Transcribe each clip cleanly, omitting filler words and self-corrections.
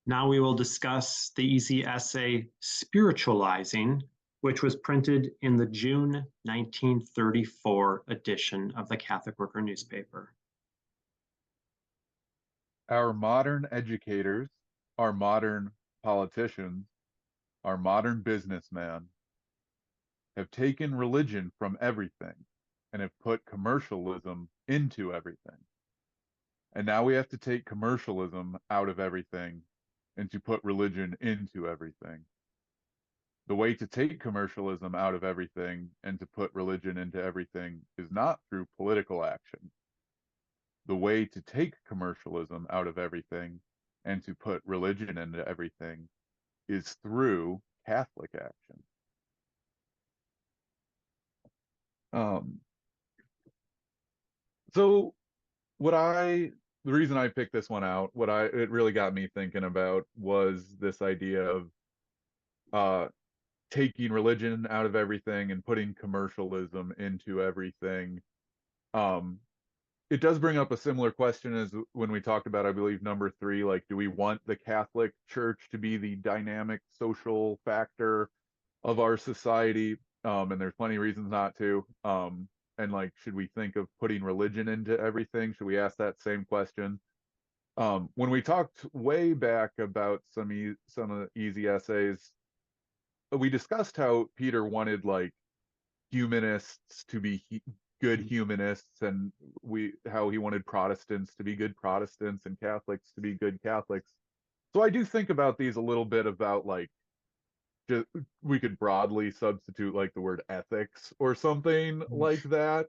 Now we will discuss the easy essay Spiritualizing, which was printed in the June 1934 edition of the Catholic Worker newspaper. Our modern educators, our modern politicians, our modern businessmen have taken religion from everything and have put commercialism into everything. And now we have to take commercialism out of everything and to put religion into everything. The way to take commercialism out of everything and to put religion into everything is not through political action. The way to take commercialism out of everything and to put religion into everything is through Catholic action. So the reason I picked this one out, it really got me thinking about was this idea of taking religion out of everything and putting commercialism into everything. It does bring up a similar question as when we talked about, I believe, number 3, like, do we want the Catholic Church to be the dynamic social factor of our society? And there's plenty of reasons not to. And like, should we think of putting religion into everything? Should we ask that same question? When we talked way back about some of the easy essays, we discussed how Peter wanted like humanists to be good humanists, and how he wanted Protestants to be good Protestants and Catholics to be good Catholics. So I do think about these a little bit about like, we could broadly substitute like the word ethics or something like that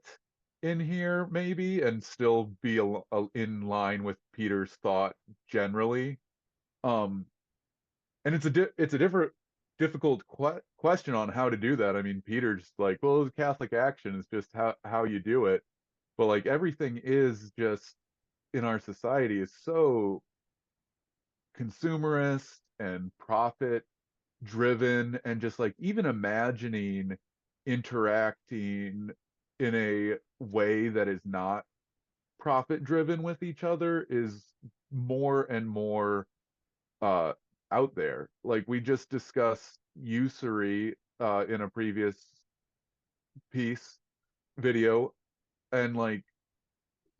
in here maybe, and still be in line with Peter's thought generally. And it's a difficult question on how to do that. I mean, Peter's like, well, Catholic action is just how you do it, but like everything is just in our society is so consumerist and profit driven, and just like even imagining interacting in a way that is not profit driven with each other is more and more out there. Like we just discussed usury in a previous video, and like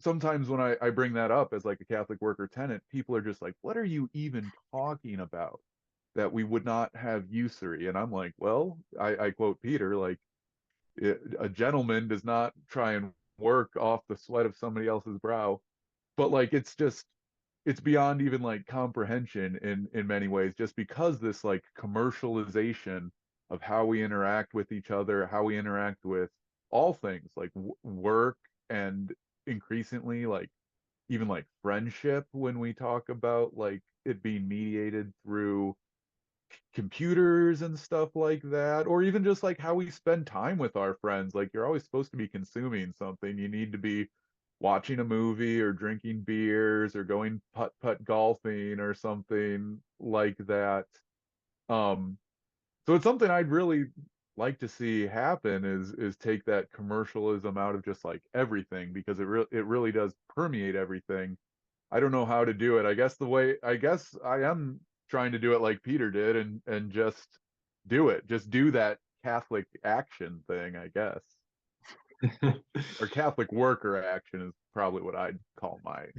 sometimes when I bring that up as like a Catholic worker tenant, people are just like, what are you even talking about? That we would not have usury. And I'm like, well, I quote Peter, like, a gentleman does not try and work off the sweat of somebody else's brow. But like, it's beyond even like comprehension in many ways, just because this like commercialization of how we interact with each other, how we interact with all things like work, and increasingly like even like friendship, when we talk about like it being mediated through computers and stuff like that, or even just like how we spend time with our friends. Like, you're always supposed to be consuming something. You need to be watching a movie or drinking beers or going putt golfing or something like that. So it's something I'd really like to see happen, is take that commercialism out of just like everything, because it really does permeate everything. I don't know how to do it. I guess I am trying to do it like Peter did, and just do it. Just do that Catholic action thing, I guess. Or Catholic worker action is probably what I'd call mine.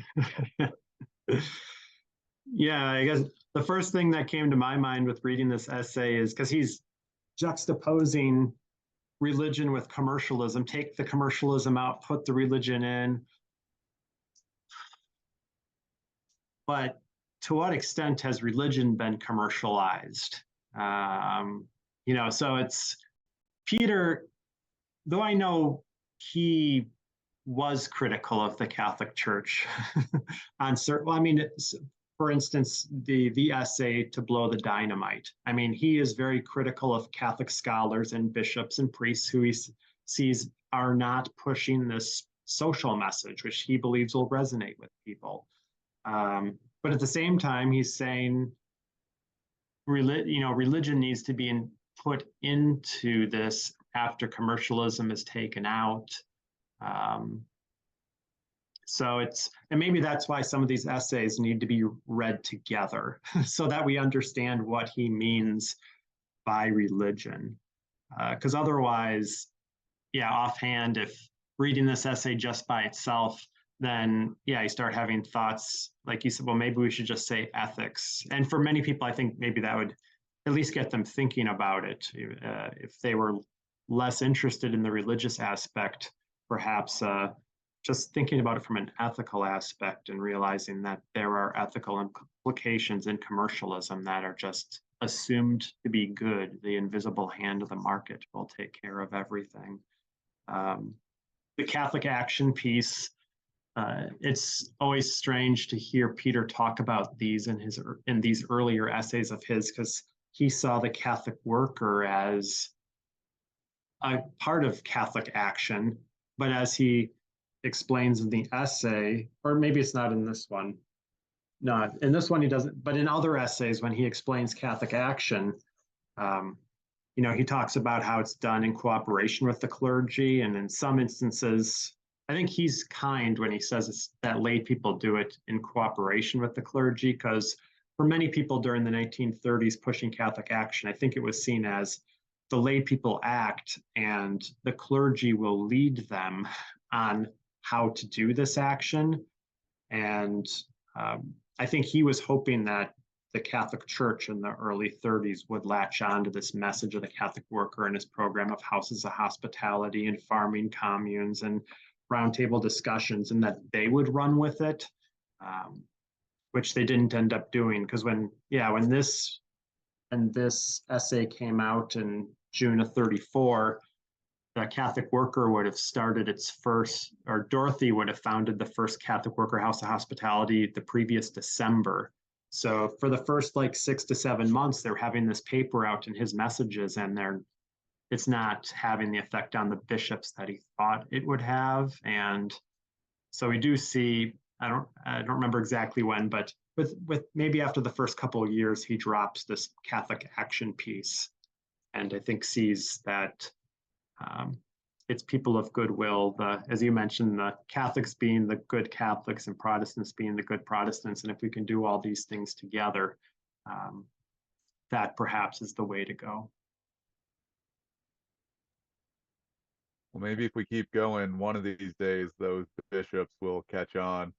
Yeah, I guess the first thing that came to my mind with reading this essay is because he's juxtaposing religion with commercialism. Take the commercialism out, put the religion in. But to what extent has religion been commercialized? So it's Peter, though I know he was critical of the Catholic Church on certain, well, I mean, for instance, the essay To Blow the Dynamite. I mean, he is very critical of Catholic scholars and bishops and priests who he sees are not pushing this social message, which he believes will resonate with people. But at the same time, he's saying, religion needs to be put into this after commercialism is taken out. So and maybe that's why some of these essays need to be read together so that we understand what he means by religion. Because otherwise, yeah, offhand, if reading this essay just by itself, then yeah, you start having thoughts like you said, well, maybe we should just say ethics. And for many people, I think maybe that would at least get them thinking about it. If they were less interested in the religious aspect, perhaps just thinking about it from an ethical aspect and realizing that there are ethical implications in commercialism that are just assumed to be good. The invisible hand of the market will take care of everything. Um, the Catholic action piece, it's always strange to hear Peter talk about these in these earlier essays of his, because he saw the Catholic worker as a part of Catholic action. But as he explains in the essay, or maybe it's not in this one, no, in this one he doesn't, but in other essays when he explains Catholic action, um, he talks about how it's done in cooperation with the clergy, and in some instances, I think he's kind when he says that lay people do it in cooperation with the clergy, because for many people during the 1930s pushing Catholic action, I think it was seen as the lay people act and the clergy will lead them on how to do this action. And I think he was hoping that the Catholic Church in the early 30s would latch on to this message of the Catholic worker and his program of houses of hospitality and farming communes and roundtable discussions, and that they would run with it, which they didn't end up doing. Because when this essay came out in June of 34, the Catholic Worker would have started its first, or Dorothy would have founded the first Catholic Worker House of Hospitality the previous December. So for the first like 6 to 7 months, they're having this paper out in his messages, and it's not having the effect on the bishops that he thought it would have. And so we do see, I don't remember exactly when, but with maybe after the first couple of years, he drops this Catholic action piece, and I think sees that it's people of goodwill. As you mentioned, the Catholics being the good Catholics and Protestants being the good Protestants. And if we can do all these things together, that perhaps is the way to go. Well, maybe if we keep going, one of these days, those bishops will catch on.